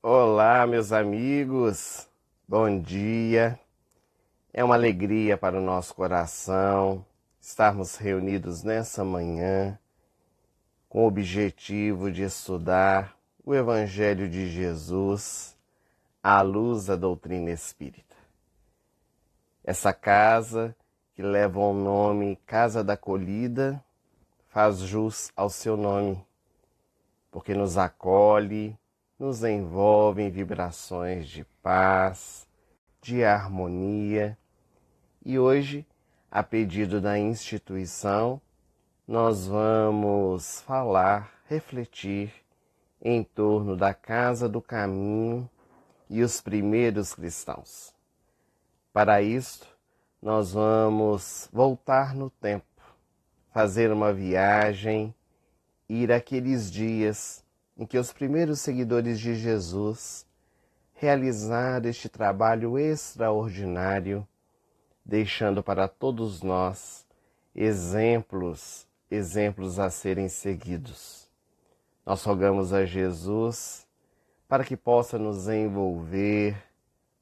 Olá, meus amigos, bom dia. É uma alegria para o nosso coração estarmos reunidos nessa manhã com o objetivo de estudar o Evangelho de Jesus à luz da doutrina espírita. Essa casa, que leva o nome Casa da Acolhida, faz jus ao seu nome, porque nos acolhe, nos envolve em vibrações de paz, de harmonia. E hoje, a pedido da instituição, nós vamos falar, refletir em torno da Casa do Caminho e os primeiros cristãos. Para isto, nós vamos voltar no tempo, fazer uma viagem, ir àqueles dias em que os primeiros seguidores de Jesus realizaram este trabalho extraordinário, deixando para todos nós exemplos a serem seguidos. Nós rogamos a Jesus para que possa nos envolver,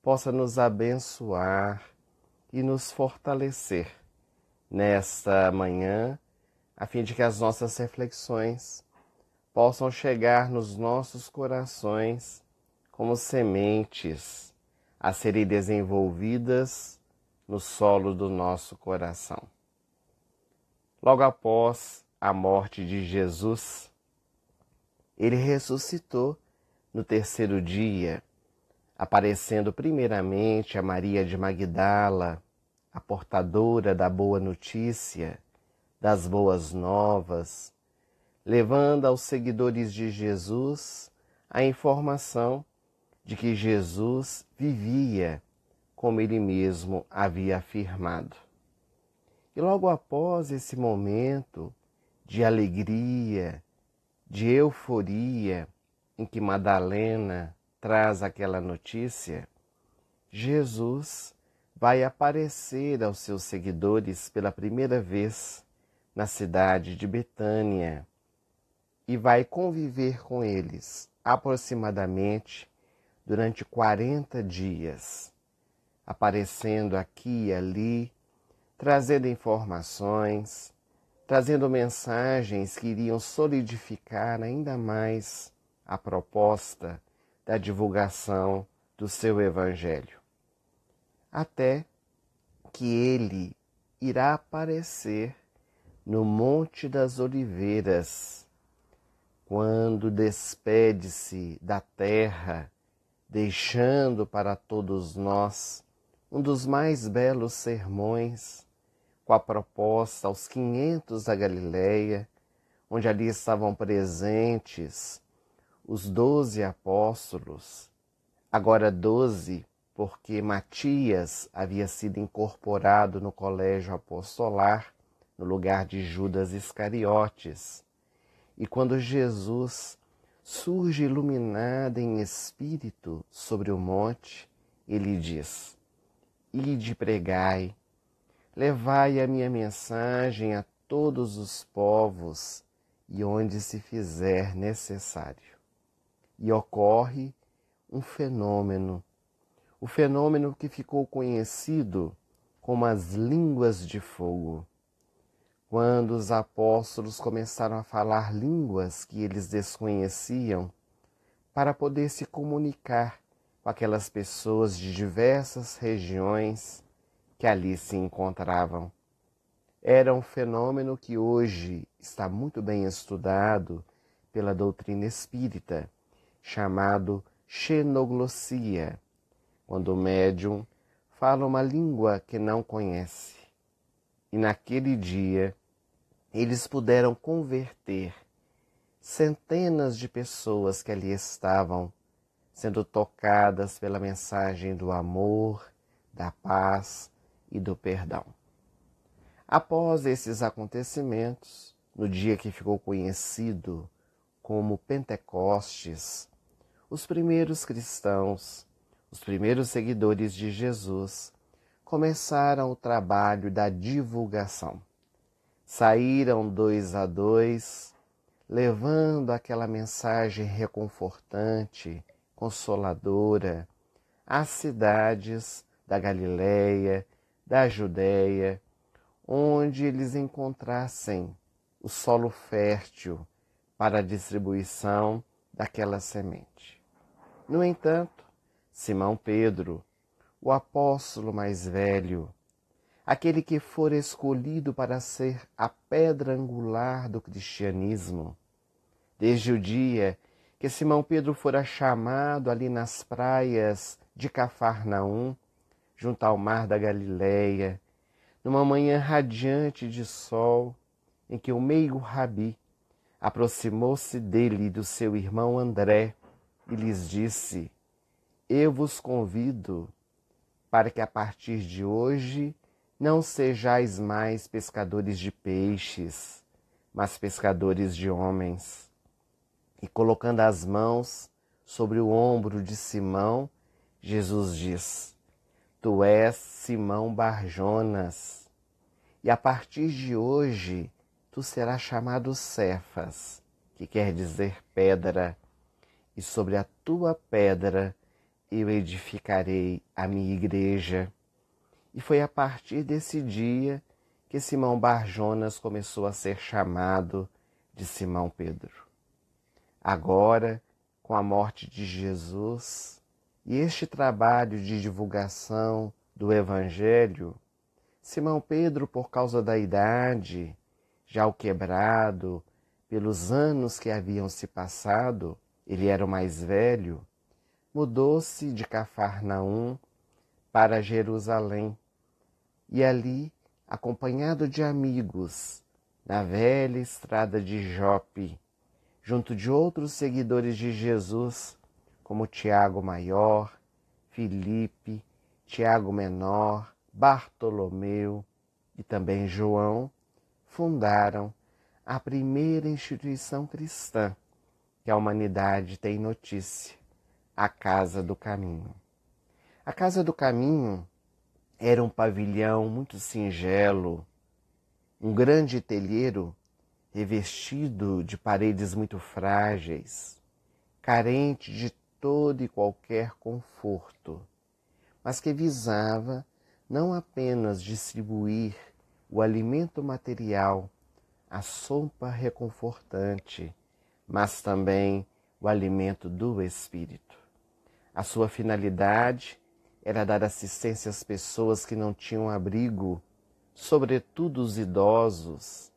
possa nos abençoar e nos fortalecer nesta manhã, a fim de que as nossas reflexões possam chegar nos nossos corações como sementes a serem desenvolvidas no solo do nosso coração. Logo após a morte de Jesus, ele ressuscitou no terceiro dia, aparecendo primeiramente a Maria de Magdala, a portadora da boa notícia, das boas novas, levando aos seguidores de Jesus a informação de que Jesus vivia como ele mesmo havia afirmado. E logo após esse momento de alegria, de euforia, em que Madalena traz aquela notícia, Jesus vai aparecer aos seus seguidores pela primeira vez na cidade de Betânia e vai conviver com eles aproximadamente durante 40 dias, aparecendo aqui e ali, trazendo informações, trazendo mensagens que iriam solidificar ainda mais a proposta da divulgação do seu Evangelho. Até que ele irá aparecer no Monte das Oliveiras, quando despede-se da terra, deixando para todos nós um dos mais belos sermões, com a proposta aos 500 da Galileia, onde ali estavam presentes os 12 apóstolos, agora 12, porque Matias havia sido incorporado no colégio apostolar, no lugar de Judas Iscariotes. E quando Jesus surge iluminado em espírito sobre o monte, ele diz: Ide pregai, levai a minha mensagem a todos os povos e onde se fizer necessário. E ocorre um fenômeno, o fenômeno que ficou conhecido como as línguas de fogo. Quando os apóstolos começaram a falar línguas que eles desconheciam, para poder se comunicar com aquelas pessoas de diversas regiões que ali se encontravam. Era um fenômeno que hoje está muito bem estudado pela doutrina espírita, chamado xenoglossia, quando o médium fala uma língua que não conhece. E naquele dia, eles puderam converter centenas de pessoas que ali estavam, sendo tocadas pela mensagem do amor, da paz e do perdão. Após esses acontecimentos, no dia que ficou conhecido como Pentecostes, os primeiros cristãos, os primeiros seguidores de Jesus, começaram o trabalho da divulgação. Saíram 2 a 2, levando aquela mensagem reconfortante, consoladora às cidades da Galileia, da Judéia, onde eles encontrassem o solo fértil para a distribuição daquela semente. No entanto, Simão Pedro, o apóstolo mais velho, aquele que fora escolhido para ser a pedra angular do cristianismo, desde o dia que Simão Pedro fora chamado ali nas praias de Cafarnaum, junto ao mar da Galileia, numa manhã radiante de sol, em que o meigo Rabi aproximou-se dele e do seu irmão André e lhes disse: Eu vos convido para que a partir de hoje não sejais mais pescadores de peixes, mas pescadores de homens. E colocando as mãos sobre o ombro de Simão, Jesus diz: Tu és Simão Barjonas, e a partir de hoje tu serás chamado Cefas, que quer dizer pedra, e sobre a tua pedra eu edificarei a minha igreja. E foi a partir desse dia que Simão Barjonas começou a ser chamado de Simão Pedro. Agora, com a morte de Jesus e este trabalho de divulgação do Evangelho, Simão Pedro, por causa da idade, já o quebrado, pelos anos que haviam se passado, ele era o mais velho, mudou-se de Cafarnaum para Jerusalém, e ali, acompanhado de amigos, na velha estrada de Jope, junto de outros seguidores de Jesus, como Tiago Maior, Filipe, Tiago Menor, Bartolomeu e também João, fundaram a primeira instituição cristã que a humanidade tem notícia, a Casa do Caminho. A Casa do Caminho era um pavilhão muito singelo, um grande telheiro revestido de paredes muito frágeis, carente de todo e qualquer conforto, mas que visava não apenas distribuir o alimento material, a sopa reconfortante, mas também o alimento do espírito. A sua finalidade era dar assistência às pessoas que não tinham abrigo, sobretudo os idosos,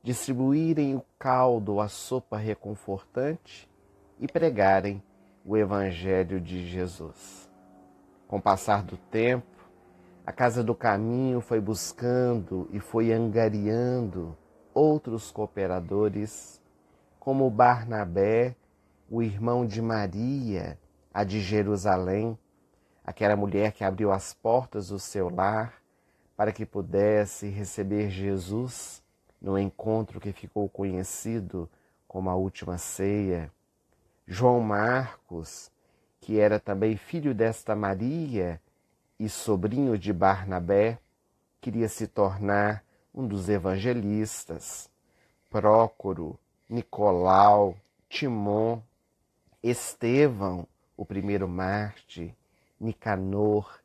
distribuírem o caldo, a sopa reconfortante e pregarem o Evangelho de Jesus. Com o passar do tempo, a Casa do Caminho foi buscando e foi angariando outros cooperadores, como Barnabé, o irmão de Maria, a de Jerusalém, aquela mulher que abriu as portas do seu lar para que pudesse receber Jesus no encontro que ficou conhecido como a Última Ceia. João Marcos, que era também filho desta Maria e sobrinho de Barnabé, queria se tornar um dos evangelistas. Prócoro, Nicolau, Timon, Estevão, o primeiro mártir, Nicanor,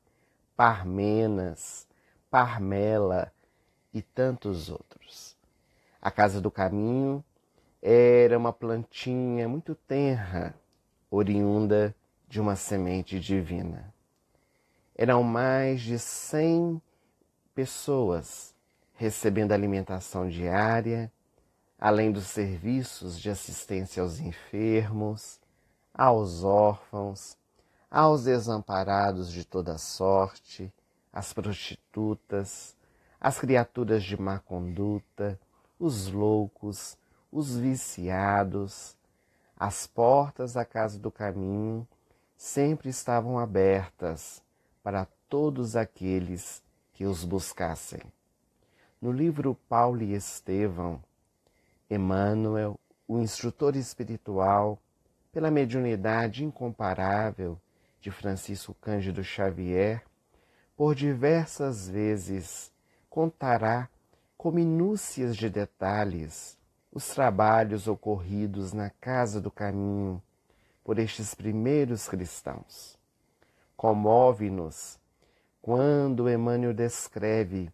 Parmenas, Parmela e tantos outros. A Casa do Caminho era uma plantinha muito tenra, oriunda de uma semente divina. Eram mais de 100 pessoas recebendo alimentação diária, além dos serviços de assistência aos enfermos, aos órfãos, aos desamparados de toda sorte, às prostitutas, às criaturas de má conduta, os loucos, os viciados. As portas da Casa do Caminho sempre estavam abertas para todos aqueles que os buscassem. No livro Paulo e Estevão, Emmanuel, o instrutor espiritual, pela mediunidade incomparável de Francisco Cândido Xavier, por diversas vezes contará com minúcias de detalhes os trabalhos ocorridos na Casa do Caminho por estes primeiros cristãos. Comove-nos quando Emmanuel descreve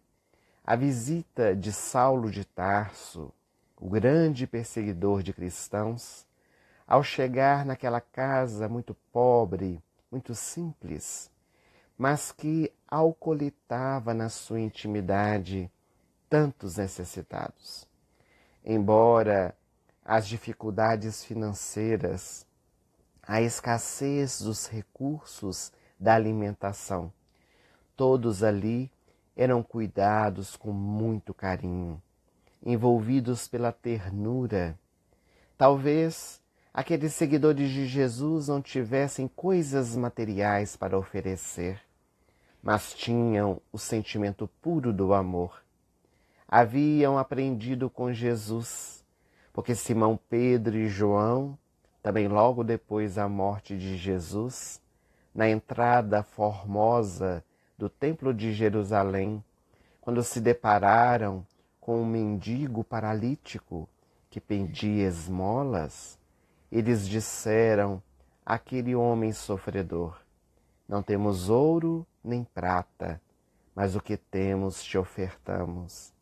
a visita de Saulo de Tarso, o grande perseguidor de cristãos, ao chegar naquela casa muito pobre, muito simples, mas que acolitava na sua intimidade tantos necessitados. Embora as dificuldades financeiras, a escassez dos recursos da alimentação, todos ali eram cuidados com muito carinho, envolvidos pela ternura. Talvez aqueles seguidores de Jesus não tivessem coisas materiais para oferecer, mas tinham o sentimento puro do amor. Haviam aprendido com Jesus, porque Simão Pedro e João, também logo depois da morte de Jesus, na entrada formosa do Templo de Jerusalém, quando se depararam com um mendigo paralítico que pedia esmolas, eles disseram àquele homem sofredor: não temos ouro nem prata, mas o que temos te ofertamos.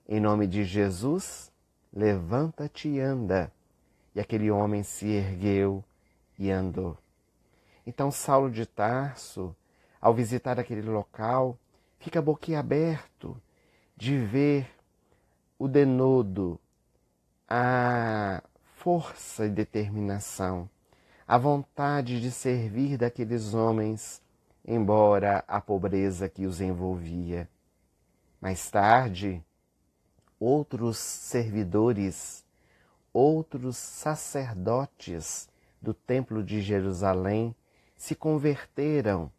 Em nome de Jesus, levanta-te e anda. E aquele homem se ergueu e andou. Então Saulo de Tarso, ao visitar aquele local, fica boquiaberto de ver o denodo, a força e determinação, a vontade de servir daqueles homens, embora a pobreza que os envolvia. Mais tarde, outros servidores, outros sacerdotes do Templo de Jerusalém se converteram,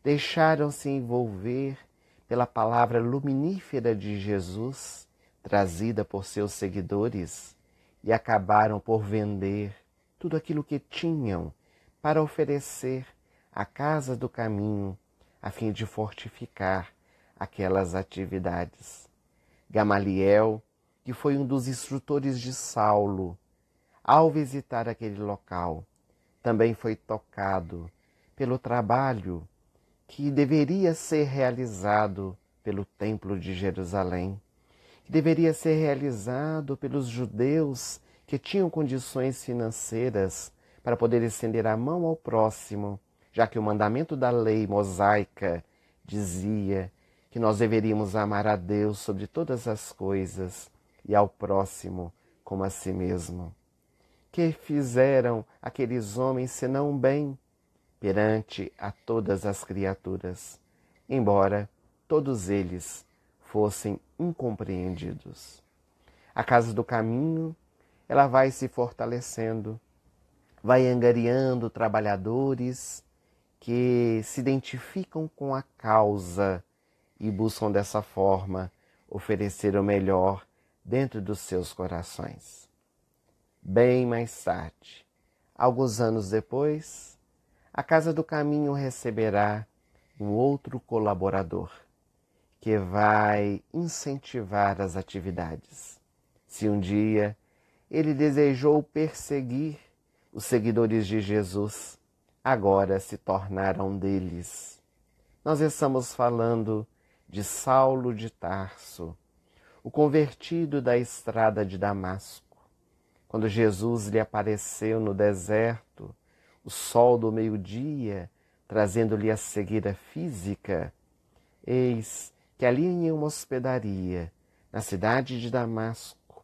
deixaram-se envolver pela palavra luminífera de Jesus, trazida por seus seguidores, e acabaram por vender tudo aquilo que tinham para oferecer à Casa do Caminho, a fim de fortificar aquelas atividades. Gamaliel, que foi um dos instrutores de Saulo, ao visitar aquele local, também foi tocado pelo trabalho que deveria ser realizado pelo Templo de Jerusalém, que deveria ser realizado pelos judeus que tinham condições financeiras para poder estender a mão ao próximo, já que o mandamento da lei mosaica dizia que nós deveríamos amar a Deus sobre todas as coisas e ao próximo como a si mesmo. Que fizeram aqueles homens senão bem perante a todas as criaturas, embora todos eles fossem incompreendidos. A Casa do Caminho, ela vai se fortalecendo, vai angariando trabalhadores que se identificam com a causa e buscam dessa forma oferecer o melhor dentro dos seus corações. Bem mais tarde, alguns anos depois, a Casa do Caminho receberá um outro colaborador que vai incentivar as atividades. Se um dia ele desejou perseguir os seguidores de Jesus, agora se tornaram deles. Nós estamos falando de Saulo de Tarso, o convertido da estrada de Damasco. Quando Jesus lhe apareceu no deserto, o sol do meio-dia, trazendo-lhe a cegueira física, eis que ali em uma hospedaria, na cidade de Damasco,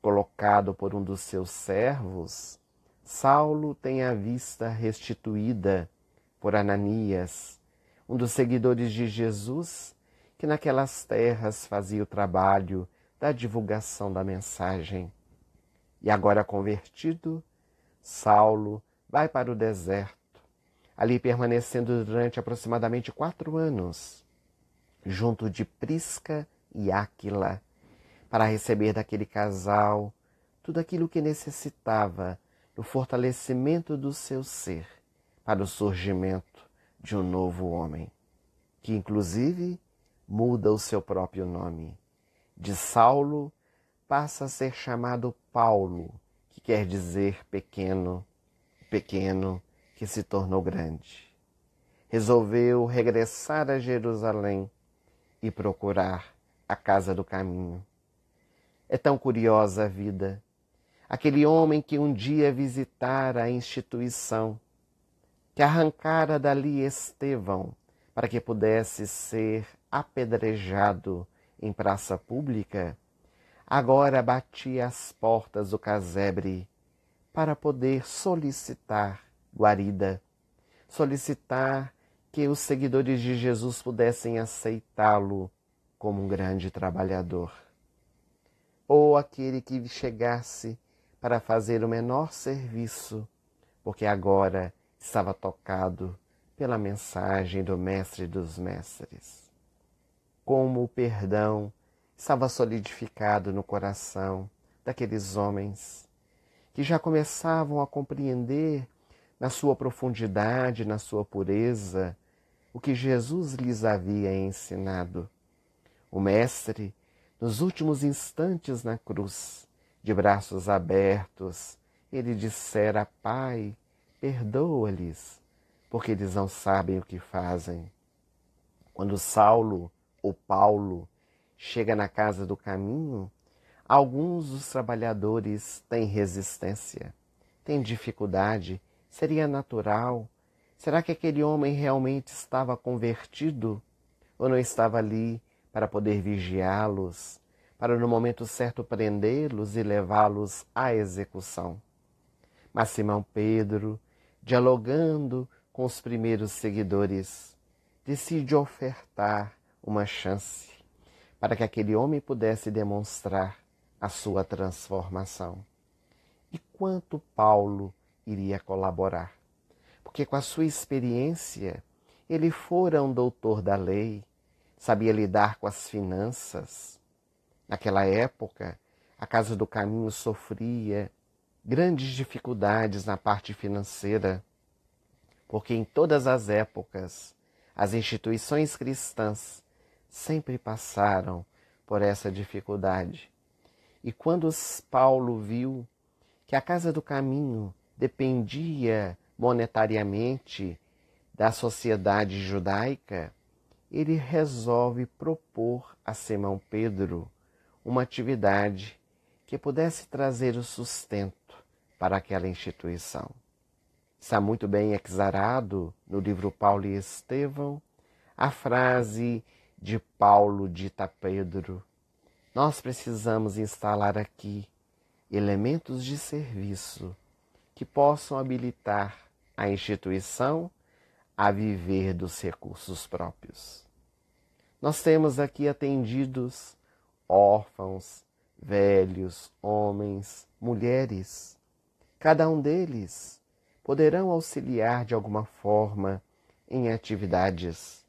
colocado por um dos seus servos, Saulo tem a vista restituída por Ananias, um dos seguidores de Jesus, que naquelas terras fazia o trabalho da divulgação da mensagem. E agora convertido, Saulo vai para o deserto, ali permanecendo durante aproximadamente 4 anos, junto de Prisca e Áquila, para receber daquele casal tudo aquilo que necessitava no fortalecimento do seu ser, para o surgimento de um novo homem, que inclusive muda o seu próprio nome. De Saulo passa a ser chamado Paulo, que quer dizer pequeno, pequeno, que se tornou grande. Resolveu regressar a Jerusalém e procurar a casa do caminho. É tão curiosa a vida. Aquele homem que um dia visitara a instituição, que arrancara dali Estevão para que pudesse ser apedrejado em praça pública, agora batia as portas do casebre para poder solicitar guarida, solicitar que os seguidores de Jesus pudessem aceitá-lo como um grande trabalhador. Ou aquele que chegasse para fazer o menor serviço, porque agora estava tocado pela mensagem do Mestre dos Mestres. Como o perdão estava solidificado no coração daqueles homens que já começavam a compreender na sua profundidade, na sua pureza, o que Jesus lhes havia ensinado. O Mestre, nos últimos instantes na cruz, de braços abertos, ele dissera: Pai, perdoa-lhes, porque eles não sabem o que fazem. Quando Saulo ou Paulo chega na casa do caminho, alguns dos trabalhadores têm resistência, têm dificuldade. Seria natural? Será que aquele homem realmente estava convertido? Ou não estava ali para poder vigiá-los, para no momento certo prendê-los e levá-los à execução? Mas Simão Pedro, dialogando com os primeiros seguidores, decide ofertar uma chance para que aquele homem pudesse demonstrar a sua transformação. E quanto Paulo iria colaborar? Porque com a sua experiência, ele fora um doutor da lei, sabia lidar com as finanças. Naquela época, a Casa do Caminho sofria grandes dificuldades na parte financeira, porque em todas as épocas, as instituições cristãs sempre passaram por essa dificuldade. E quando Paulo viu que a Casa do Caminho dependia monetariamente da sociedade judaica, ele resolve propor a Simão Pedro uma atividade que pudesse trazer o sustento para aquela instituição. Está muito bem exarado no livro Paulo e Estevão a frase de Paulo dita a Pedro: nós precisamos instalar aqui elementos de serviço que possam habilitar a instituição a viver dos recursos próprios. Nós temos aqui atendidos órfãos, velhos, homens, mulheres. Cada um deles poderão auxiliar de alguma forma em atividades,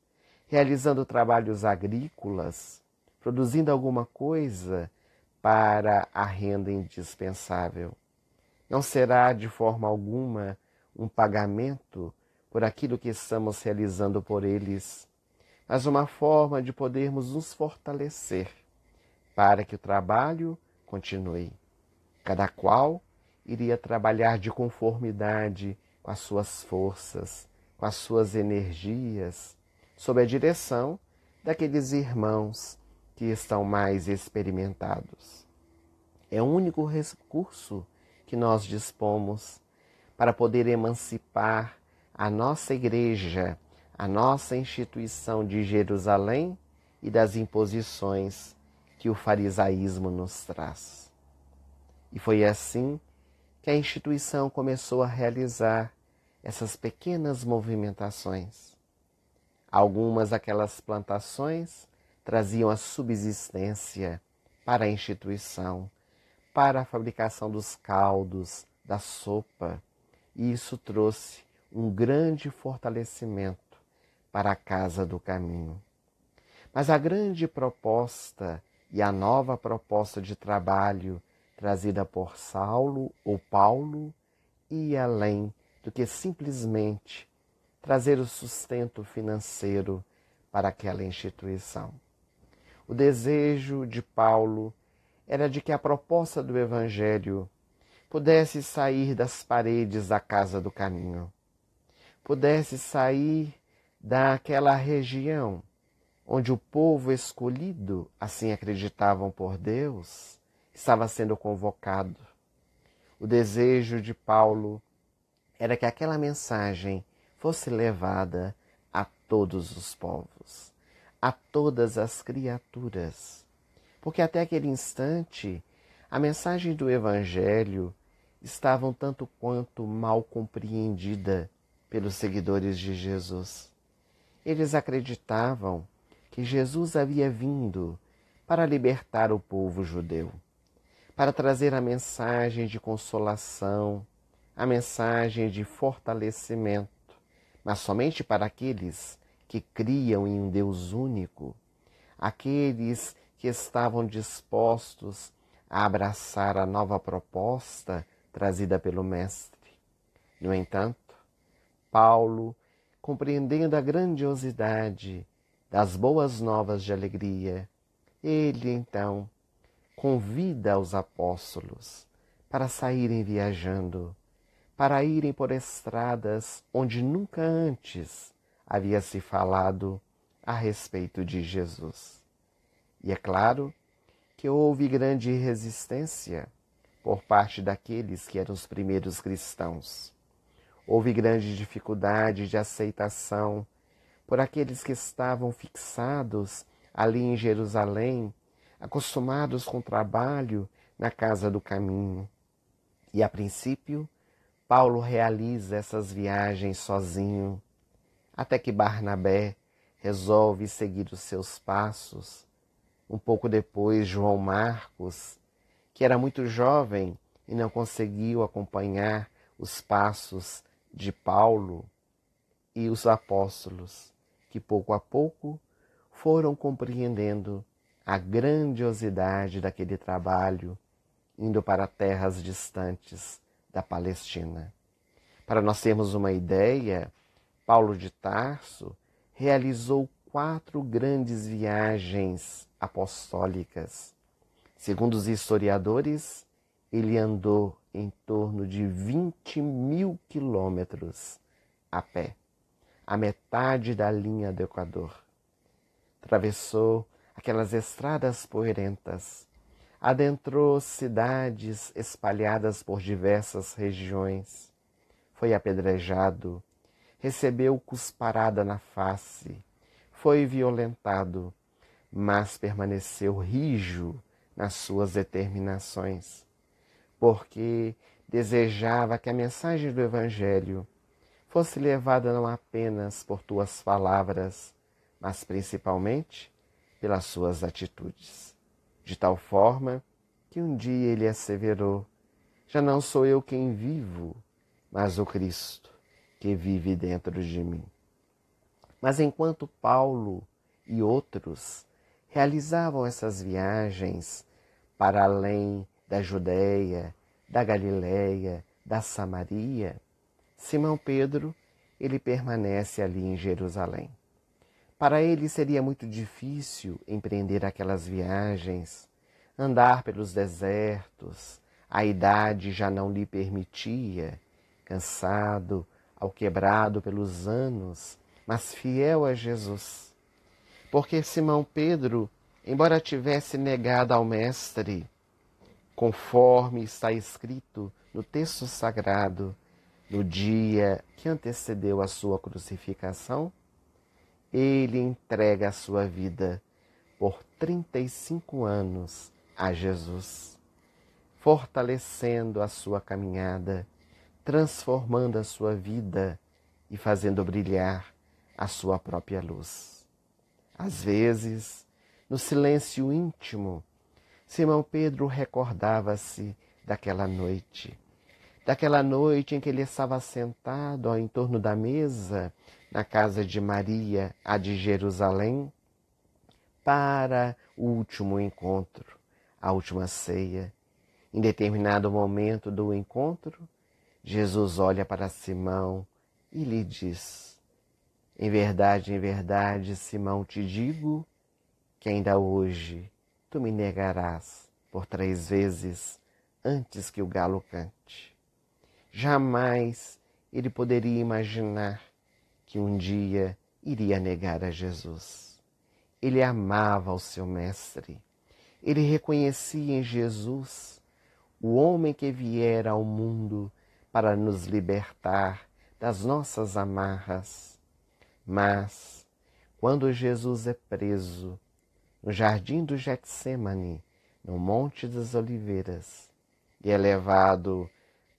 realizando trabalhos agrícolas, produzindo alguma coisa para a renda indispensável. Não será de forma alguma um pagamento por aquilo que estamos realizando por eles, mas uma forma de podermos nos fortalecer para que o trabalho continue. Cada qual iria trabalhar de conformidade com as suas forças, com as suas energias, sob a direção daqueles irmãos que estão mais experimentados. É o único recurso que nós dispomos para poder emancipar a nossa igreja, a nossa instituição de Jerusalém e das imposições que o farisaísmo nos traz. E foi assim que a instituição começou a realizar essas pequenas movimentações. Algumas daquelas plantações traziam a subsistência para a instituição, para a fabricação dos caldos, da sopa, e isso trouxe um grande fortalecimento para a Casa do Caminho. Mas a grande proposta e a nova proposta de trabalho trazida por Saulo ou Paulo ia além do que simplesmente trazer o sustento financeiro para aquela instituição. O desejo de Paulo era de que a proposta do Evangelho pudesse sair das paredes da Casa do Caminho, pudesse sair daquela região onde o povo escolhido, assim acreditavam por Deus, estava sendo convocado. O desejo de Paulo era que aquela mensagem fosse levada a todos os povos, a todas as criaturas, porque até aquele instante a mensagem do Evangelho estava um tanto quanto mal compreendida pelos seguidores de Jesus. Eles acreditavam que Jesus havia vindo para libertar o povo judeu, para trazer a mensagem de consolação, a mensagem de fortalecimento, mas somente para aqueles que criam em um Deus único, aqueles que estavam dispostos a abraçar a nova proposta trazida pelo Mestre. No entanto, Paulo, compreendendo a grandiosidade das boas novas de alegria, ele então convida os apóstolos para saírem viajando, para irem por estradas onde nunca antes havia se falado a respeito de Jesus. E é claro que houve grande resistência por parte daqueles que eram os primeiros cristãos. Houve grande dificuldade de aceitação por aqueles que estavam fixados ali em Jerusalém, acostumados com o trabalho na casa do caminho. E a princípio, Paulo realiza essas viagens sozinho, até que Barnabé resolve seguir os seus passos. Um pouco depois, João Marcos, que era muito jovem e não conseguiu acompanhar os passos de Paulo, e os apóstolos, que pouco a pouco foram compreendendo a grandiosidade daquele trabalho, indo para terras distantes da Palestina. Para nós termos uma ideia, Paulo de Tarso realizou 4 grandes viagens apostólicas. Segundo os historiadores, ele andou em torno de 20.000 quilômetros a pé, a metade da linha do Equador. Atravessou aquelas estradas poeirentas, adentrou cidades espalhadas por diversas regiões, foi apedrejado, recebeu cusparada na face, foi violentado, mas permaneceu rijo nas suas determinações, porque desejava que a mensagem do Evangelho fosse levada não apenas por tuas palavras, mas principalmente pelas suas atitudes. De tal forma que um dia ele asseverou: já não sou eu quem vivo, mas o Cristo que vive dentro de mim. Mas enquanto Paulo e outros realizavam essas viagens para além da Judeia, da Galileia, da Samaria, Simão Pedro, ele permanece ali em Jerusalém. Para ele seria muito difícil empreender aquelas viagens, andar pelos desertos, a idade já não lhe permitia, cansado, alquebrado pelos anos, mas fiel a Jesus. Porque Simão Pedro, embora tivesse negado ao Mestre, conforme está escrito no texto sagrado, no dia que antecedeu a sua crucificação, ele entrega a sua vida por 35 anos a Jesus, fortalecendo a sua caminhada, transformando a sua vida e fazendo brilhar a sua própria luz. Às vezes, no silêncio íntimo, Simão Pedro recordava-se daquela noite em que ele estava sentado ao entorno da mesa na casa de Maria, a de Jerusalém, para o último encontro, a última ceia. Em determinado momento do encontro, Jesus olha para Simão e lhe diz: em verdade, Simão, te digo que ainda hoje tu me negarás por 3 vezes antes que o galo cante. Jamais ele poderia imaginar que um dia iria negar a Jesus. Ele amava o seu mestre. Ele reconhecia em Jesus o homem que viera ao mundo para nos libertar das nossas amarras. Mas, quando Jesus é preso no jardim do Getsêmani, no Monte das Oliveiras, e é levado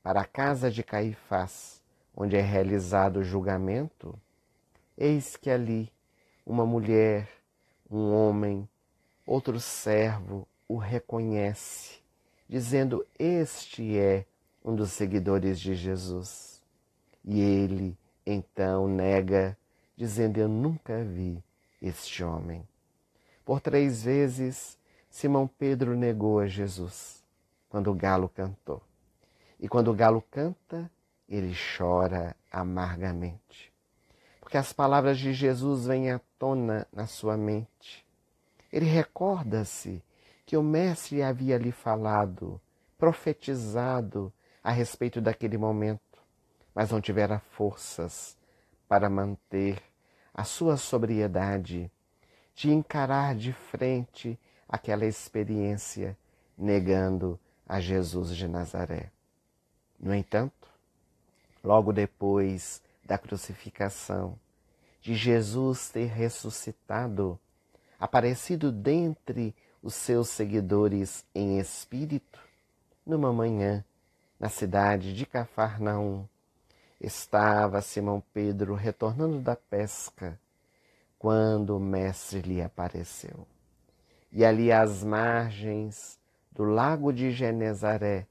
para a casa de Caifás, onde é realizado o julgamento, eis que ali uma mulher, um homem, outro servo o reconhece, dizendo: este é um dos seguidores de Jesus. E ele então nega, dizendo: eu nunca vi este homem. Por 3 vezes, Simão Pedro negou a Jesus, quando o galo cantou. E quando o galo canta, ele chora amargamente. Porque as palavras de Jesus vêm à tona na sua mente. Ele recorda-se que o Mestre havia lhe falado, profetizado a respeito daquele momento, mas não tivera forças para manter a sua sobriedade, de encarar de frente aquela experiência, negando a Jesus de Nazaré. No entanto, logo depois da crucificação, de Jesus ter ressuscitado, aparecido dentre os seus seguidores em espírito, numa manhã, na cidade de Cafarnaum, estava Simão Pedro retornando da pesca, quando o Mestre lhe apareceu. E ali às margens do lago de Genezaré,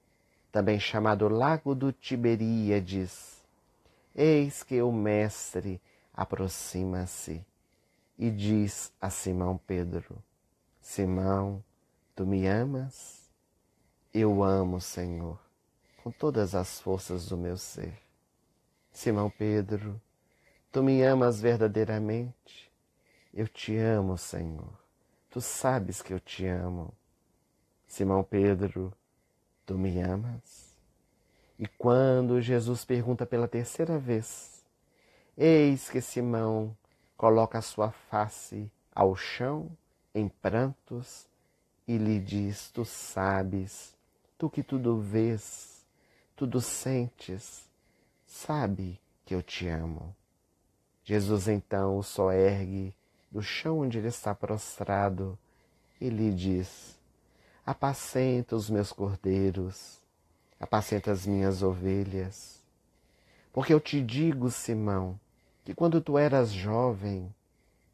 também chamado Lago do Tiberíades, eis que o Mestre aproxima-se e diz a Simão Pedro: Simão, tu me amas? Eu amo, Senhor, com todas as forças do meu ser. Simão Pedro, tu me amas verdadeiramente? Eu te amo, Senhor. Tu sabes que eu te amo. Simão Pedro, tu me amas? E quando Jesus pergunta pela 3ª vez, eis que Simão coloca a sua face ao chão em prantos e lhe diz: tu sabes, tu que tudo vês, tudo sentes, sabe que eu te amo. Jesus então o soergue do chão onde ele está prostrado e lhe diz: apacenta os meus cordeiros, apacenta as minhas ovelhas. Porque eu te digo, Simão, que quando tu eras jovem,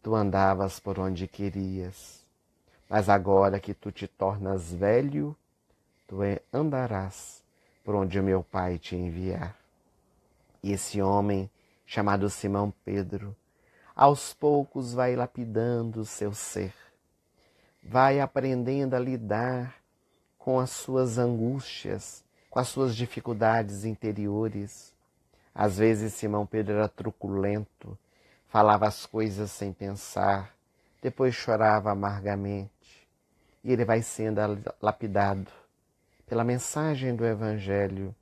tu andavas por onde querias, mas agora que tu te tornas velho, tu andarás por onde o meu Pai te enviar. E esse homem, chamado Simão Pedro, aos poucos vai lapidando o seu ser, vai aprendendo a lidar com as suas angústias, com as suas dificuldades interiores. Às vezes Simão Pedro era truculento, falava as coisas sem pensar, depois chorava amargamente. E ele vai sendo lapidado pela mensagem do Evangelho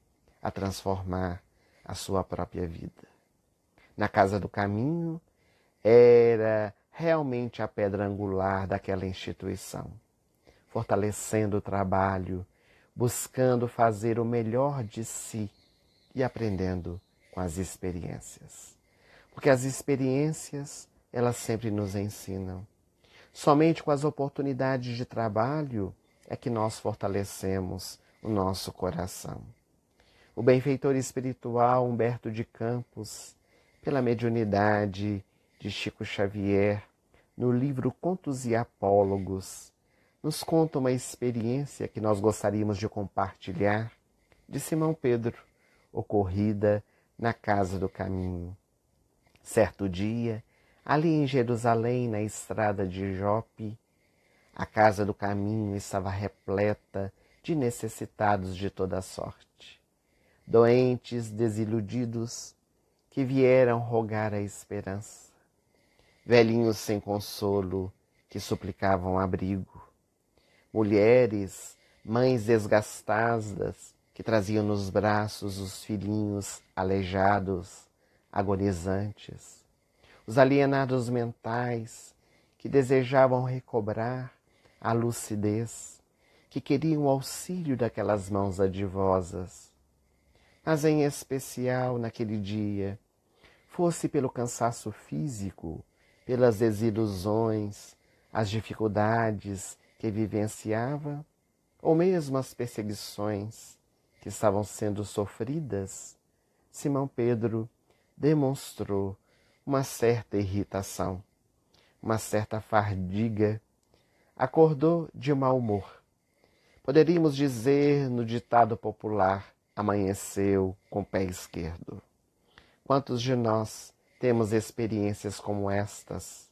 a transformar a sua própria vida. Na Casa do Caminho, era realmente a pedra angular daquela instituição, fortalecendo o trabalho, buscando fazer o melhor de si e aprendendo com as experiências. Porque as experiências, elas sempre nos ensinam. Somente com as oportunidades de trabalho é que nós fortalecemos o nosso coração. O benfeitor espiritual Humberto de Campos, pela mediunidade de Chico Xavier, no livro Contos e Apólogos, nos conta uma experiência que nós gostaríamos de compartilhar de Simão Pedro, ocorrida na Casa do Caminho. Certo dia, ali em Jerusalém, na estrada de Jope, a Casa do Caminho estava repleta de necessitados de toda sorte, doentes, desiludidos, que vieram rogar a esperança, velhinhos sem consolo, que suplicavam abrigo, mulheres, mães desgastadas, que traziam nos braços os filhinhos aleijados, agonizantes, os alienados mentais que desejavam recobrar a lucidez, que queriam o auxílio daquelas mãos adivosas. Mas em especial naquele dia, fosse pelo cansaço físico, pelas desilusões, as dificuldades que vivenciava, ou mesmo as perseguições que estavam sendo sofridas, Simão Pedro demonstrou uma certa irritação, uma certa fadiga, acordou de mau humor. Poderíamos dizer no ditado popular, amanheceu com o pé esquerdo. Quantos de nós temos experiências como estas?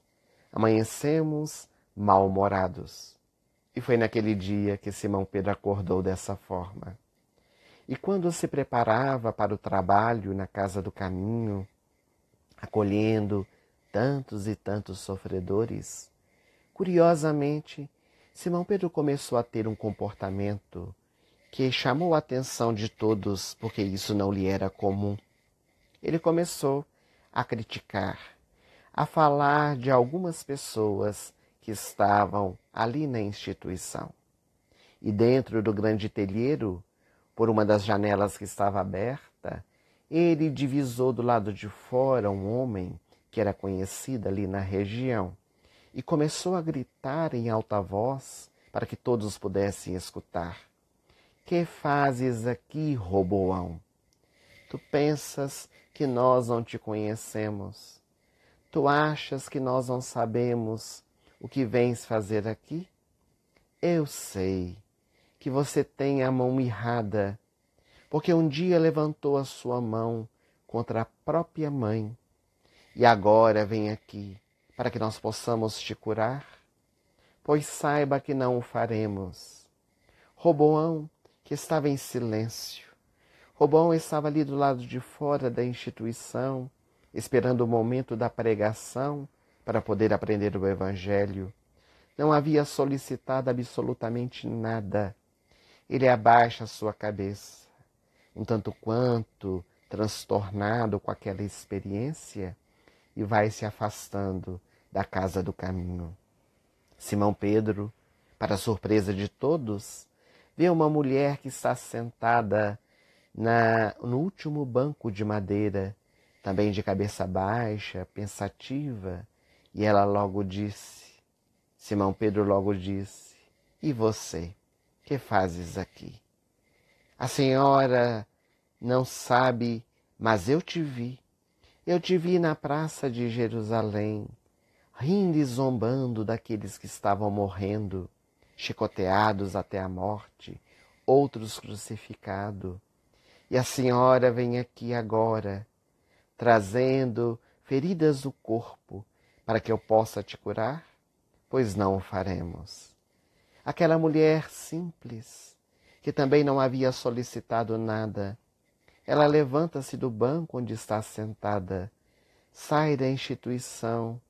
Amanhecemos mal-humorados. E foi naquele dia que Simão Pedro acordou dessa forma. E quando se preparava para o trabalho na casa do caminho, acolhendo tantos e tantos sofredores, curiosamente, Simão Pedro começou a ter um comportamento que chamou a atenção de todos, porque isso não lhe era comum. Ele começou a criticar, a falar de algumas pessoas que estavam ali na instituição. E dentro do grande telheiro, por uma das janelas que estava aberta, ele divisou do lado de fora um homem que era conhecido ali na região e começou a gritar em alta voz para que todos pudessem escutar. Que fazes aqui, Roboão? Tu pensas que nós não te conhecemos? Tu achas que nós não sabemos o que vens fazer aqui? Eu sei que você tem a mão mirrada, porque um dia levantou a sua mão contra a própria mãe, e agora vem aqui para que nós possamos te curar? Pois saiba que não o faremos. Roboão, que estava em silêncio, Roboão estava ali do lado de fora da instituição, esperando o momento da pregação para poder aprender o Evangelho. Não havia solicitado absolutamente nada. Ele abaixa a sua cabeça, um tanto quanto transtornado com aquela experiência, e vai se afastando da casa do caminho. Simão Pedro, para a surpresa de todos, vê uma mulher que está sentada no último banco de madeira, também de cabeça baixa, pensativa, e ela logo disse, Simão Pedro logo disse, e você, que fazes aqui? A senhora não sabe, mas eu te vi na praça de Jerusalém, rindo e zombando daqueles que estavam morrendo, chicoteados até a morte, outros crucificados. E a senhora vem aqui agora, trazendo feridas do corpo, para que eu possa te curar? Pois não o faremos. Aquela mulher simples, que também não havia solicitado nada, ela levanta-se do banco onde está sentada, sai da instituição,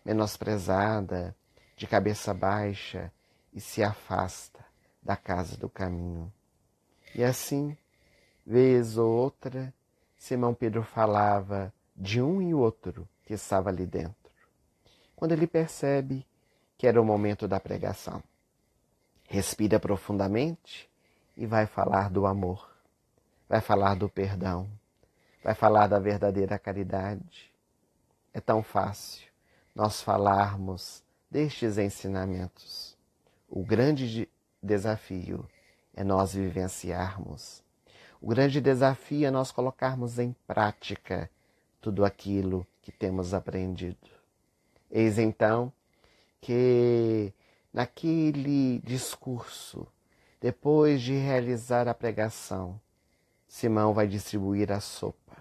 menosprezada, de cabeça baixa, e se afasta da casa do caminho. E assim, vez ou outra, Simão Pedro falava de um e outro que estava ali dentro. Quando ele percebe que era o momento da pregação, respira profundamente e vai falar do amor, vai falar do perdão, vai falar da verdadeira caridade. É tão fácil nós falarmos destes ensinamentos. O grande desafio é nós vivenciarmos. O grande desafio é nós colocarmos em prática tudo aquilo que temos aprendido. Eis então que naquele discurso, depois de realizar a pregação, Simão vai distribuir a sopa.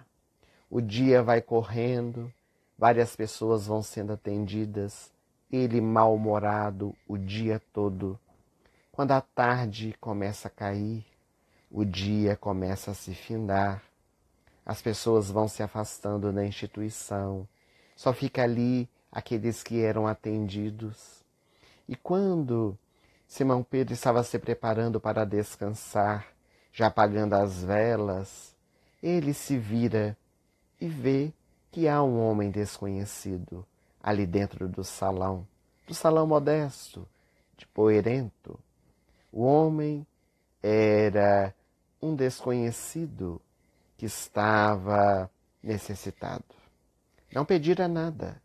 O dia vai correndo, várias pessoas vão sendo atendidas, ele mal-humorado o dia todo. Quando a tarde começa a cair, o dia começa a se findar, as pessoas vão se afastando da instituição, só fica ali aqueles que eram atendidos. E quando Simão Pedro estava se preparando para descansar, já apagando as velas, ele se vira e vê que há um homem desconhecido ali dentro do salão modesto, de Poerento. O homem era um desconhecido que estava necessitado. Não pedira nada,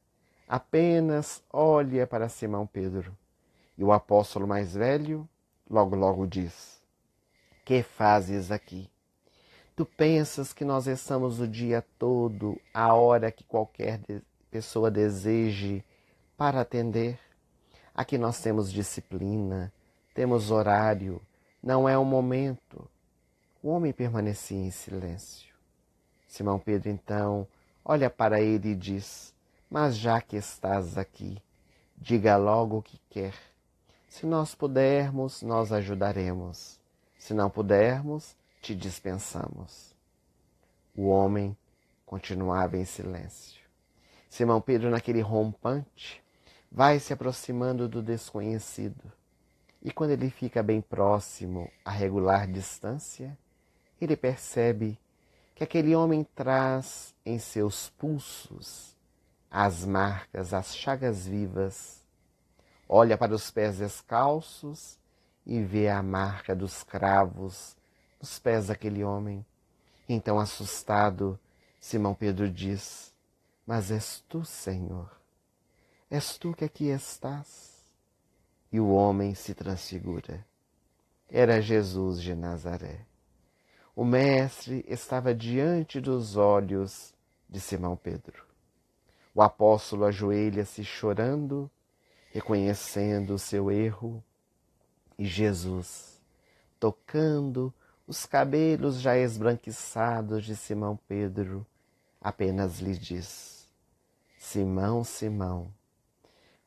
apenas olha para Simão Pedro. E o apóstolo mais velho logo diz: que fazes aqui? Tu pensas que nós estamos o dia todo, a hora que qualquer pessoa deseje, para atender? Aqui nós temos disciplina, temos horário, não é o momento. O homem permanecia em silêncio. Simão Pedro, então, olha para ele e diz: mas já que estás aqui, diga logo o que quer. Se nós pudermos, nós ajudaremos. Se não pudermos, te dispensamos. O homem continuava em silêncio. Simão Pedro, naquele rompante, vai se aproximando do desconhecido. E quando ele fica bem próximo, a regular distância, ele percebe que aquele homem traz em seus pulsos as marcas, as chagas vivas. Olha para os pés descalços e vê a marca dos cravos nos pés daquele homem. Então, assustado, Simão Pedro diz: mas és tu, Senhor? És tu que aqui estás? E o homem se transfigura. Era Jesus de Nazaré. O Mestre estava diante dos olhos de Simão Pedro. O apóstolo ajoelha-se chorando, reconhecendo o seu erro, e Jesus, tocando os cabelos já esbranquiçados de Simão Pedro, apenas lhe diz: Simão, Simão,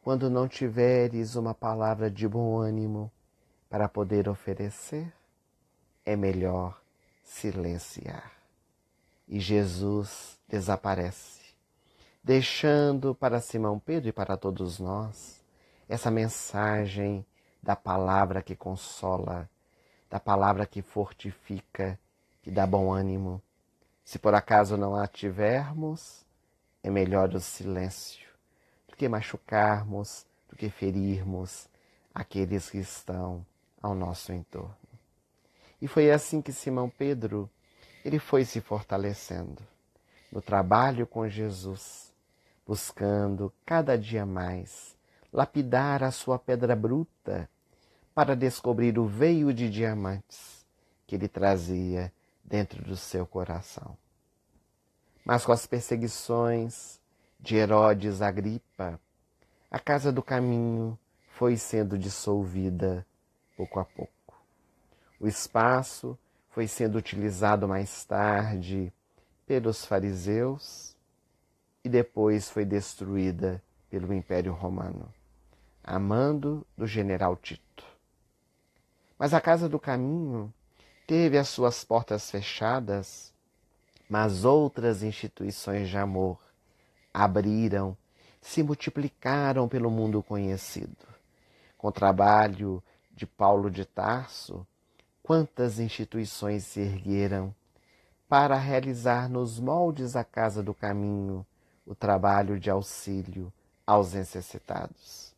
quando não tiveres uma palavra de bom ânimo para poder oferecer, é melhor silenciar. E Jesus desaparece, deixando para Simão Pedro e para todos nós essa mensagem da palavra que consola, da palavra que fortifica, que dá bom ânimo. Se por acaso não a tivermos, é melhor o silêncio do que machucarmos, do que ferirmos aqueles que estão ao nosso entorno. E foi assim que Simão Pedro, ele foi se fortalecendo no trabalho com Jesus, buscando cada dia mais lapidar a sua pedra bruta para descobrir o veio de diamantes que ele trazia dentro do seu coração. Mas com as perseguições de Herodes Agripa, a Casa do Caminho foi sendo dissolvida pouco a pouco. O espaço foi sendo utilizado mais tarde pelos fariseus e depois foi destruída pelo Império Romano, a mando do general Tito. Mas a Casa do Caminho teve as suas portas fechadas, mas outras instituições de amor abriram, se multiplicaram pelo mundo conhecido. Com o trabalho de Paulo de Tarso, quantas instituições se ergueram para realizar nos moldes da Casa do Caminho o trabalho de auxílio aos necessitados.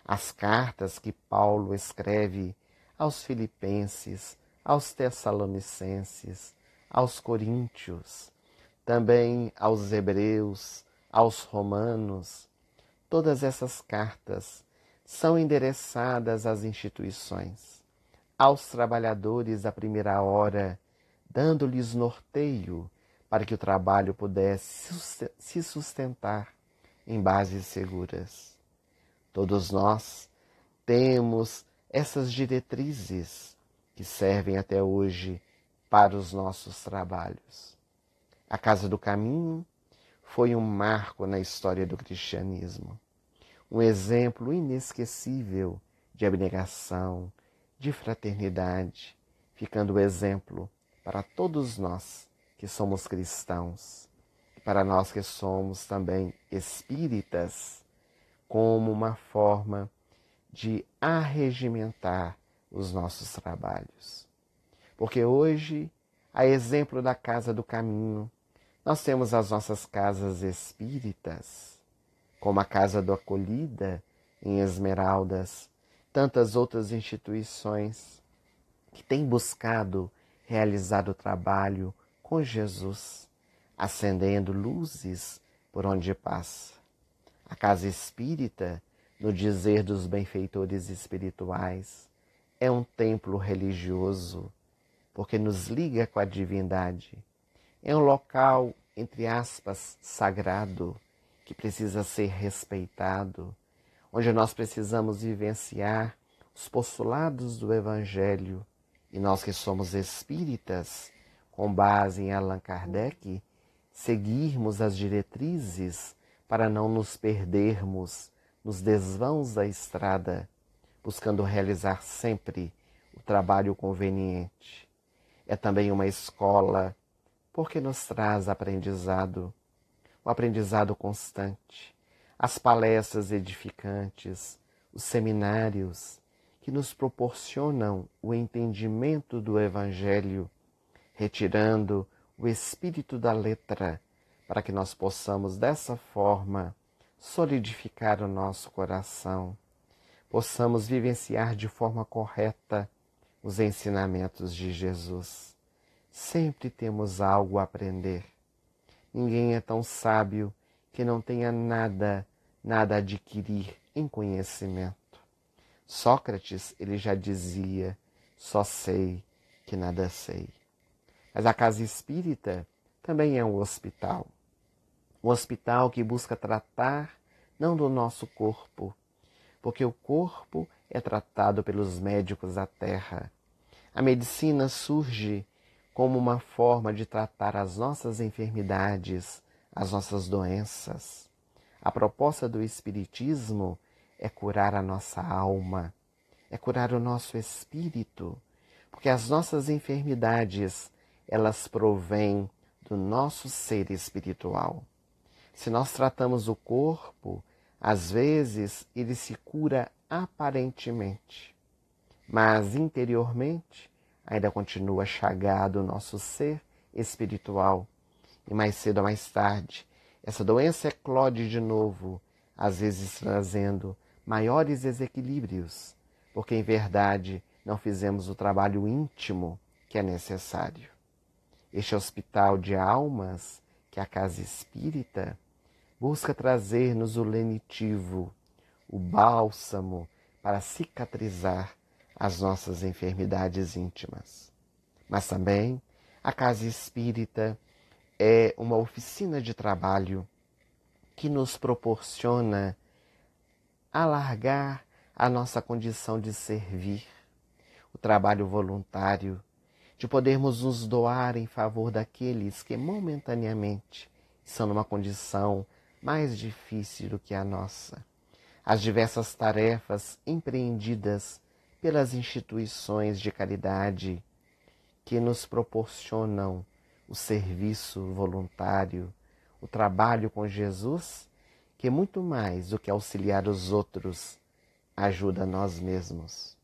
As cartas que Paulo escreve aos Filipenses, aos Tessalonicenses, aos Coríntios, também aos Hebreus, aos Romanos, todas essas cartas são endereçadas às instituições, aos trabalhadores da primeira hora, dando-lhes norteio para que o trabalho pudesse se sustentar em bases seguras. Todos nós temos essas diretrizes que servem até hoje para os nossos trabalhos. A Casa do Caminho foi um marco na história do cristianismo, um exemplo inesquecível de abnegação, de fraternidade, ficando o exemplo para todos nós que somos cristãos, e para nós que somos também espíritas, como uma forma de arregimentar os nossos trabalhos. Porque hoje, a exemplo da Casa do Caminho, Nós temos as nossas casas espíritas, como a Casa do Acolhida, em Esmeraldas, tantas outras instituições que têm buscado realizar o trabalho com Jesus, acendendo luzes por onde passa. A casa espírita, no dizer dos benfeitores espirituais, é um templo religioso, porque nos liga com a divindade. É um local, entre aspas, sagrado, que precisa ser respeitado, onde nós precisamos vivenciar os postulados do Evangelho. E nós que somos espíritas, com base em Allan Kardec, seguirmos as diretrizes para não nos perdermos nos desvãos da estrada, buscando realizar sempre o trabalho conveniente. É também uma escola, porque nos traz aprendizado, o aprendizado constante, as palestras edificantes, os seminários que nos proporcionam o entendimento do Evangelho, retirando o espírito da letra, para que nós possamos dessa forma solidificar o nosso coração, possamos vivenciar de forma correta os ensinamentos de Jesus. Sempre temos algo a aprender. Ninguém é tão sábio que não tenha nada a adquirir em conhecimento. Sócrates, ele já dizia, só sei que nada sei. Mas a casa espírita também é um hospital. Um hospital que busca tratar não do nosso corpo, porque o corpo é tratado pelos médicos da terra. A medicina surge como uma forma de tratar as nossas enfermidades, as nossas doenças. A proposta do Espiritismo é curar a nossa alma, é curar o nosso espírito, porque as nossas enfermidades, elas provêm do nosso ser espiritual. Se nós tratamos o corpo, às vezes ele se cura aparentemente, mas interiormente ainda continua chagado o nosso ser espiritual. E mais cedo ou mais tarde, essa doença eclode de novo, às vezes trazendo maiores desequilíbrios, porque em verdade não fizemos o trabalho íntimo que é necessário. Este hospital de almas, que é a casa espírita, busca trazer-nos o lenitivo, o bálsamo para cicatrizar as nossas enfermidades íntimas. Mas também a casa espírita é uma oficina de trabalho que nos proporciona alargar a nossa condição de servir, o trabalho voluntário, de podermos nos doar em favor daqueles que momentaneamente estão numa condição mais difícil do que a nossa. As diversas tarefas empreendidas pelas instituições de caridade que nos proporcionam o serviço voluntário, o trabalho com Jesus, que muito mais do que auxiliar os outros, ajuda nós mesmos.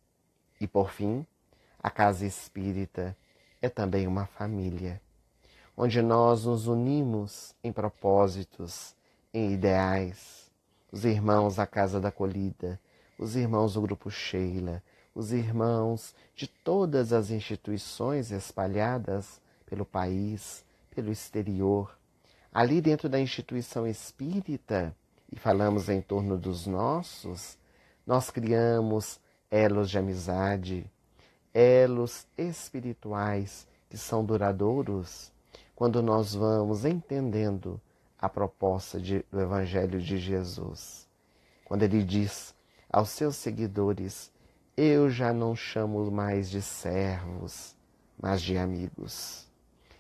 E por fim, a casa espírita é também uma família, onde nós nos unimos em propósitos, em ideais. Os irmãos da Casa da Acolhida, os irmãos do Grupo Sheila, os irmãos de todas as instituições espalhadas pelo país, pelo exterior. Ali dentro da instituição espírita, e falamos em torno dos nossos, nós criamos elos de amizade, elos espirituais que são duradouros, quando nós vamos entendendo a proposta do Evangelho de Jesus. Quando ele diz aos seus seguidores, eu já não chamo mais de servos, mas de amigos.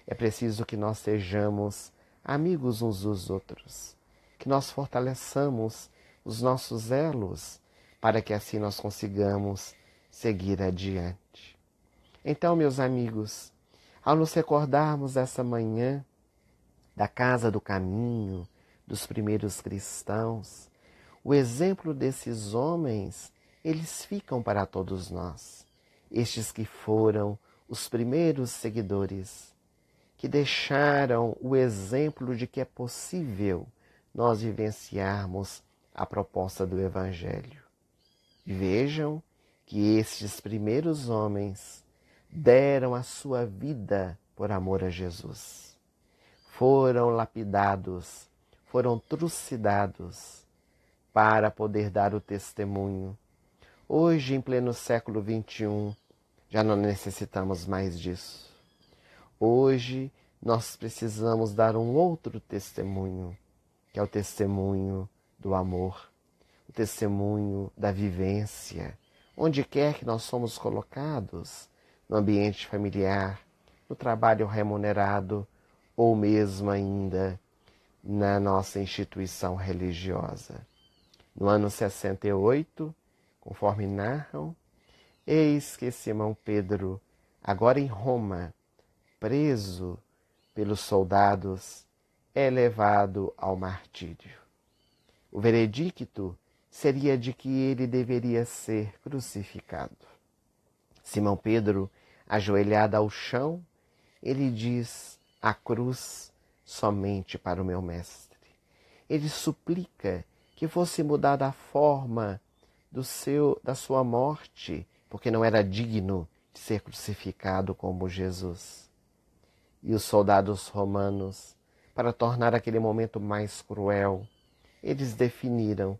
É preciso que nós sejamos amigos uns dos outros, que nós fortaleçamos os nossos elos, para que assim nós consigamos seguir adiante. Então, meus amigos, ao nos recordarmos essa manhã da casa do caminho, dos primeiros cristãos, o exemplo desses homens, eles ficam para todos nós. Estes que foram os primeiros seguidores, que deixaram o exemplo de que é possível nós vivenciarmos a proposta do Evangelho. E vejam que estes primeiros homens deram a sua vida por amor a Jesus. Foram lapidados, foram trucidados para poder dar o testemunho. Hoje, em pleno século XXI, já não necessitamos mais disso. Hoje, nós precisamos dar um outro testemunho, que é o testemunho do amor, o testemunho da vivência, onde quer que nós somos colocados, no ambiente familiar, no trabalho remunerado ou mesmo ainda na nossa instituição religiosa. No ano 68, conforme narram, eis que Simão Pedro, agora em Roma, preso pelos soldados, é levado ao martírio. O veredicto seria de que ele deveria ser crucificado. Simão Pedro, ajoelhado ao chão, ele diz: a cruz somente para o meu mestre. Ele suplica que fosse mudada a forma da sua morte, porque não era digno de ser crucificado como Jesus. E os soldados romanos, para tornar aquele momento mais cruel, eles definiram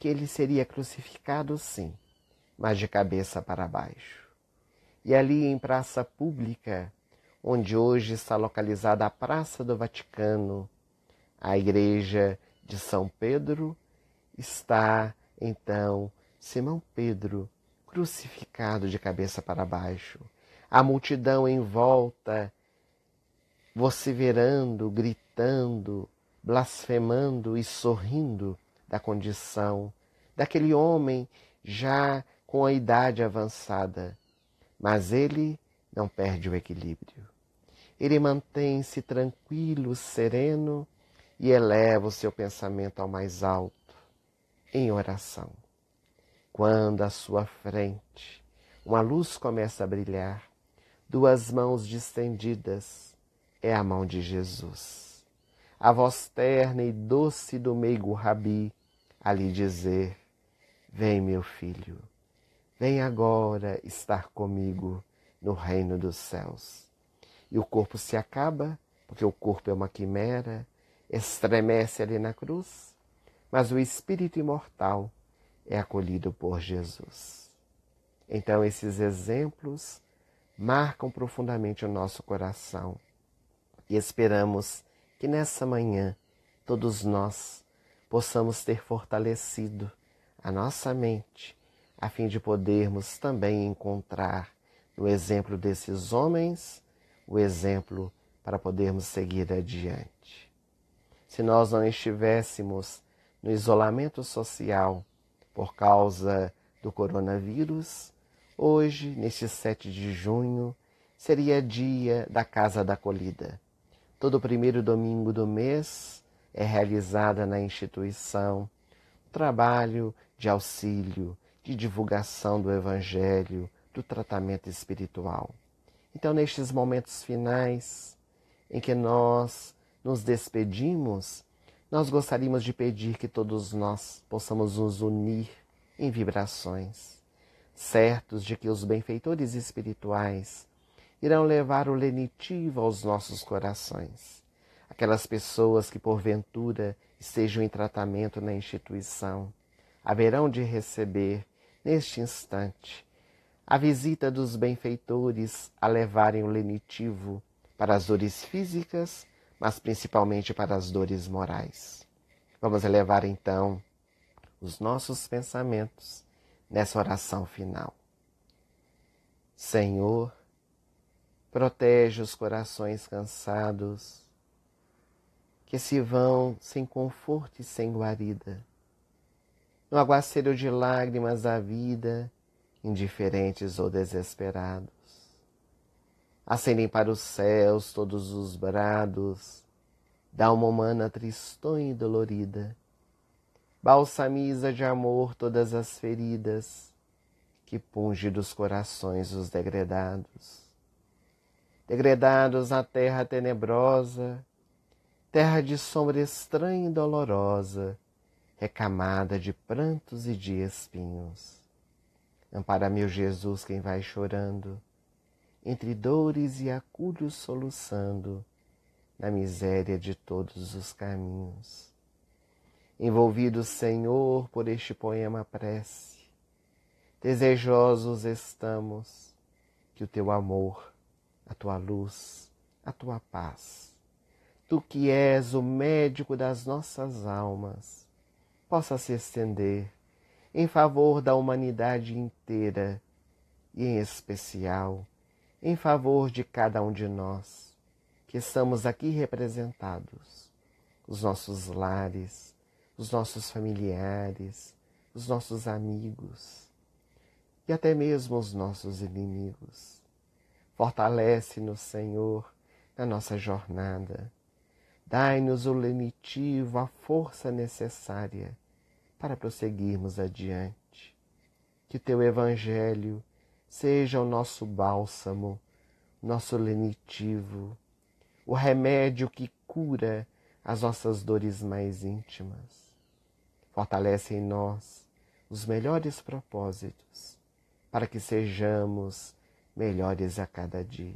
que ele seria crucificado sim, mas de cabeça para baixo. E ali em praça pública, onde hoje está localizada a Praça do Vaticano, a igreja de São Pedro, está então Simão Pedro crucificado de cabeça para baixo. A multidão em volta, vociferando, gritando, blasfemando e sorrindo da condição daquele homem já com a idade avançada. Mas ele não perde o equilíbrio. Ele mantém-se tranquilo, sereno e eleva o seu pensamento ao mais alto, em oração. Quando à sua frente uma luz começa a brilhar, duas mãos distendidas, é a mão de Jesus. A voz terna e doce do meigo Rabi a lhe dizer: vem, meu filho, vem agora estar comigo no reino dos céus. E o corpo se acaba, porque o corpo é uma quimera, estremece ali na cruz, mas o espírito imortal é acolhido por Jesus. Então esses exemplos marcam profundamente o nosso coração e esperamos que nessa manhã todos nós possamos ter fortalecido a nossa mente a fim de podermos também encontrar no exemplo desses homens o exemplo para podermos seguir adiante. Se nós não estivéssemos no isolamento social por causa do coronavírus, hoje, neste 7 de junho, seria dia da Casa da Acolhida. Todo primeiro domingo do mês é realizada na instituição o trabalho de auxílio, de divulgação do Evangelho, do tratamento espiritual. Então, nestes momentos finais em que nós nos despedimos, nós gostaríamos de pedir que todos nós possamos nos unir em vibrações, certos de que os benfeitores espirituais irão levar o lenitivo aos nossos corações. Aquelas pessoas que porventura estejam em tratamento na instituição, haverão de receber, neste instante, a visita dos benfeitores a levarem o lenitivo para as dores físicas, mas principalmente para as dores morais. Vamos elevar então os nossos pensamentos nessa oração final. Senhor, protege os corações cansados, que se vão sem conforto e sem guarida, no aguaceiro de lágrimas da vida, indiferentes ou desesperados. Acendem para os céus todos os brados da alma humana tristonha e dolorida. Balsamiza de amor todas as feridas que punge dos corações os degredados. degredados na terra tenebrosa, terra de sombra estranha e dolorosa, recamada de prantos e de espinhos. Ampara, meu Jesus, quem vai chorando, entre dores e acúlios soluçando, na miséria de todos os caminhos. Envolvidos, Senhor, por este poema prece, desejosos estamos que o teu amor, a tua luz, a tua paz, tu que és o médico das nossas almas, possa se estender em favor da humanidade inteira e, em especial, em favor de cada um de nós que estamos aqui representados, os nossos lares, os nossos familiares, os nossos amigos e até mesmo os nossos inimigos. Fortalece-nos, Senhor, na nossa jornada. Dai-nos o lenitivo, a força necessária para prosseguirmos adiante. Que teu Evangelho seja o nosso bálsamo, nosso lenitivo, o remédio que cura as nossas dores mais íntimas. Fortalece em nós os melhores propósitos, para que sejamos melhores a cada dia.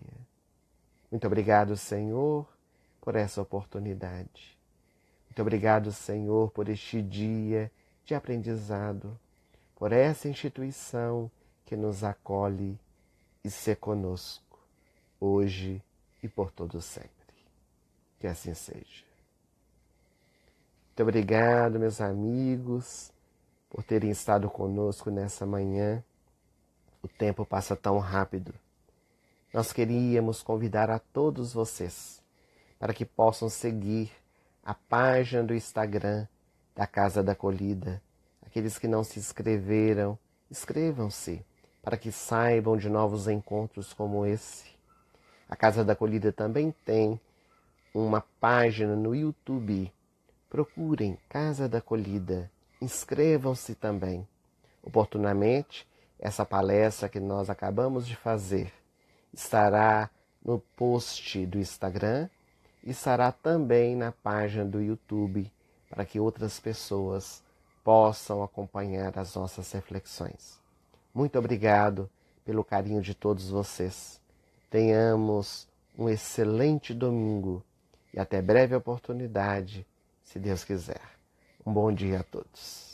Muito obrigado, Senhor, por essa oportunidade. Muito obrigado, Senhor, por este dia de aprendizado, por essa instituição que nos acolhe e se conosco, hoje e por todo sempre. Que assim seja. Muito obrigado, meus amigos, por terem estado conosco nessa manhã. O tempo passa tão rápido. Nós queríamos convidar a todos vocês para que possam seguir a página do Instagram da Casa da Acolhida. Aqueles que não se inscreveram, inscrevam-se para que saibam de novos encontros como esse. A Casa da Acolhida também tem uma página no YouTube. Procurem Casa da Acolhida, inscrevam-se também. Oportunamente, essa palestra que nós acabamos de fazer estará no post do Instagram e estará também na página do YouTube para que outras pessoas possam acompanhar as nossas reflexões. Muito obrigado pelo carinho de todos vocês. Tenhamos um excelente domingo e até breve oportunidade, se Deus quiser. Um bom dia a todos.